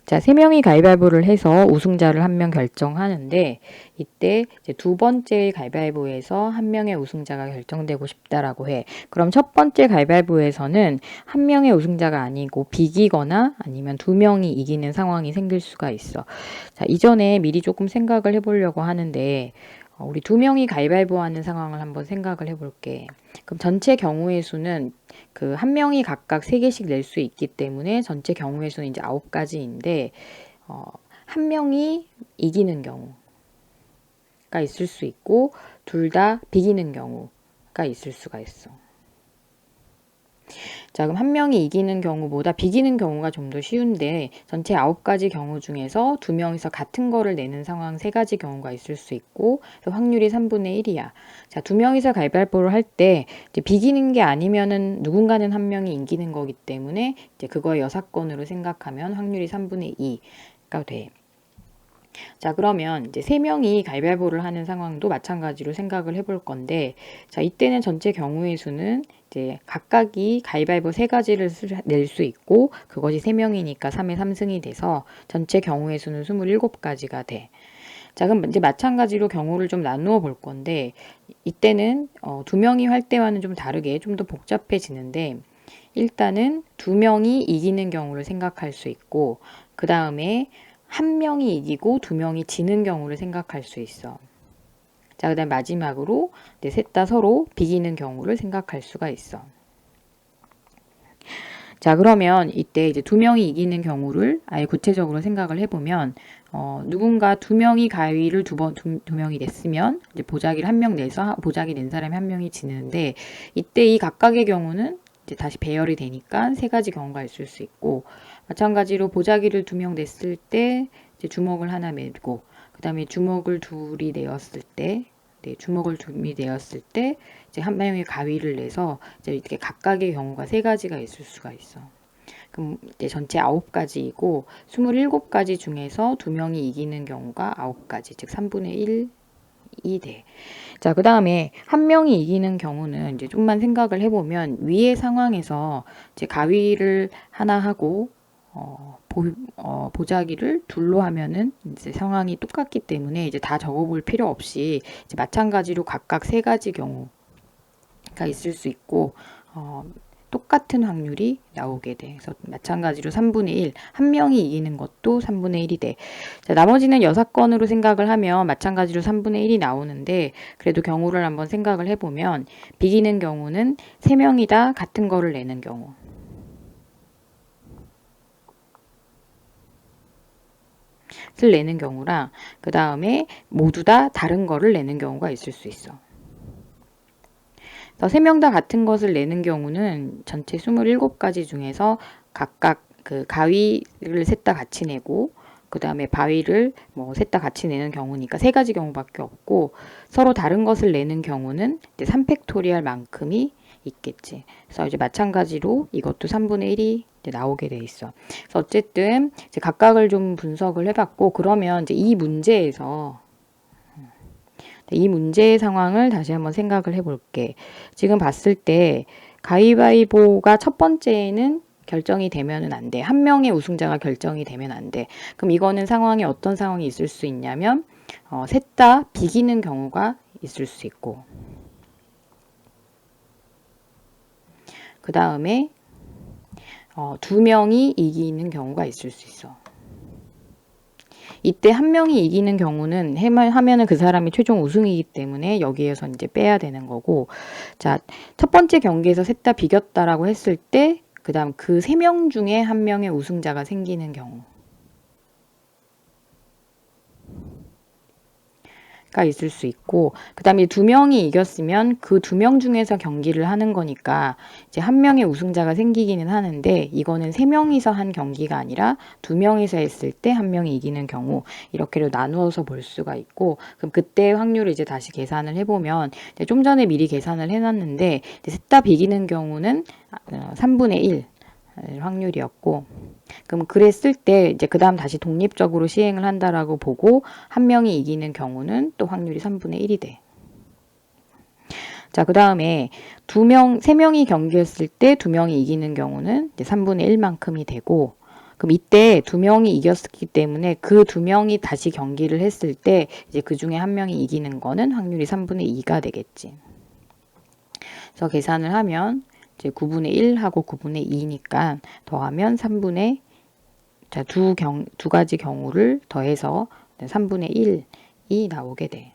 자, 세 명이 가위바위보를 해서 우승자를 한 명 결정하는데 이때 이제 두 번째 가위바위보에서 한 명의 우승자가 결정되고 싶다라고 해. 그럼 첫 번째 가위바위보에서는 한 명의 우승자가 아니고 비기거나 아니면 두 명이 이기는 상황이 생길 수가 있어. 자, 이전에 미리 조금 생각을 해보려고 하는데 우리 두 명이 가위바위보 하는 상황을 한번 생각을 해볼게. 그럼 전체 경우의 수는 그 한 명이 각각 세 개씩 낼 수 있기 때문에 전체 경우의 수는 이제 9가지인데 한 명이 이기는 경우가 있을 수 있고 둘 다 비기는 경우가 있을 수가 있어. 자, 그럼 한 명이 이기는 경우보다 비기는 경우가 좀 더 쉬운데 전체 9가지 경우 중에서 두 명이서 같은 거를 내는 상황 3가지 경우가 있을 수 있고 확률이 3분의 1이야. 자, 두 명이서 가위바위보를 할 때 비기는 게 아니면은 누군가는 한 명이 이기는 거기 때문에 이제 그거의 여사건으로 생각하면 확률이 3분의 2가 돼. 자, 그러면 이제 세 명이 가위바위보를 하는 상황도 마찬가지로 생각을 해볼 건데, 자, 이때는 전체 경우의 수는 이제 각각이 가위바위보 3가지를 낼 수 있고, 그것이 3명이니까 3의 3승이 돼서 전체 경우의 수는 27가지가 돼. 자, 그럼 이제 마찬가지로 경우를 좀 나누어 볼 건데, 이때는 두 명이 할 때와는 좀 다르게 좀 더 복잡해지는데, 일단은 두 명이 이기는 경우를 생각할 수 있고, 그 다음에 한 명이 이기고 두 명이 지는 경우를 생각할 수 있어. 자, 그 다음 마지막으로 셋 다 서로 비기는 경우를 생각할 수가 있어. 자, 그러면 이때 이제 두 명이 이기는 경우를 아예 구체적으로 생각을 해보면, 누군가 두 명이 가위를 두 명이 냈으면, 이제 보자기를 한 명 내서 보자기 낸 사람이 한 명이 지는데, 이때 이 각각의 경우는 이제 다시 배열이 되니까 3가지 경우가 있을 수 있고, 마찬가지로 보자기를 2명 냈을 때, 이제 주먹을 하나 메고, 그 다음에 주먹을 둘이 내었을 때, 네, 주먹을 둘이 내었을 때, 이제 한 명이 가위를 내서 이제 이렇게 각각의 경우가 3가지가 있을 수가 있어. 그럼 이제 전체 9가지이고 27가지 중에서 두 명이 이기는 경우가 9가지, 즉 3분의 1이 돼. 자, 그 다음에 한 명이 이기는 경우는 이제 좀만 생각을 해보면 위의 상황에서 이제 가위를 하나 하고 보자기를 둘로 하면은 이제 상황이 똑같기 때문에 이제 다 적어볼 필요 없이 이제 마찬가지로 각각 3가지 경우가 있을 수 있고 똑같은 확률이 나오게 돼. 그래서 마찬가지로 3분의 1, 한 명이 이기는 것도 3분의 1이 돼. 자, 나머지는 여사건으로 생각을 하면 마찬가지로 3분의 1이 나오는데 그래도 경우를 한번 생각을 해보면 비기는 경우는 3명이 다 같은 거를 내는 경우. 를 내는 경우랑 그 다음에 모두 다 다른 거를 내는 경우가 있을 수 있어. 3명 다 같은 것을 내는 경우는 전체 27가지 중에서 각각 그 가위를 셋 다 같이 내고 그 다음에 바위를 뭐 셋 다 같이 내는 경우니까 3가지 경우밖에 없고 서로 다른 것을 내는 경우는 이제 3팩토리얼 만큼이 있겠지. 그래서 이제 마찬가지로 이것도 3분의 1이 이제 나오게 돼 있어. 그래서 어쨌든 이제 각각을 좀 분석을 해봤고 그러면 이제 이 문제에서 이 문제의 상황을 다시 한번 생각을 해볼게. 지금 봤을 때 가위바위보가 첫 번째에는 결정이 되면은 안 돼. 한 명의 우승자가 결정이 되면 안 돼. 그럼 이거는 상황이 어떤 상황이 있을 수 있냐면 셋 다 비기는 경우가 있을 수 있고 그 다음에 두 명이 이기는 경우가 있을 수 있어. 이때 한 명이 이기는 경우는 하면은 그 사람이 최종 우승이기 때문에 여기에서 이제 빼야 되는 거고, 자, 첫 번째 경기에서 셋 다 비겼다라고 했을 때, 그 다음 그 3명 중에 한 명의 우승자가 생기는 경우. 가 있을 수 있고 그 다음에 2명이 이겼으면 그 2명 중에서 경기를 하는 거니까 이제 한 명의 우승자가 생기기는 하는데 이거는 3명이서 한 경기가 아니라 2명이서 했을 때 한 명이 이기는 경우 이렇게로 나누어서 볼 수가 있고 그럼 그때 확률을 이제 다시 계산을 해보면 좀 전에 미리 계산을 해놨는데 셋 다 비기는 경우는 3분의 1 확률이었고 그럼 그랬을 때 이제 그 다음 다시 독립적으로 시행을 한다라고 보고 한 명이 이기는 경우는 또 확률이 3분의 1이 돼. 자, 그 다음에 3명이 경기했을 때 2명이 이기는 경우는 이제 3분의 1만큼이 되고 그럼 이때 두 명이 이겼기 때문에 그 두 명이 다시 경기를 했을 때 이제 그 중에 한 명이 이기는 거는 확률이 3분의 2가 되겠지. 그래서 계산을 하면 이제 9분의 1하고 9분의 2니까 더하면 3분의 두 가지 경우를 더해서 3분의 1이 나오게 돼.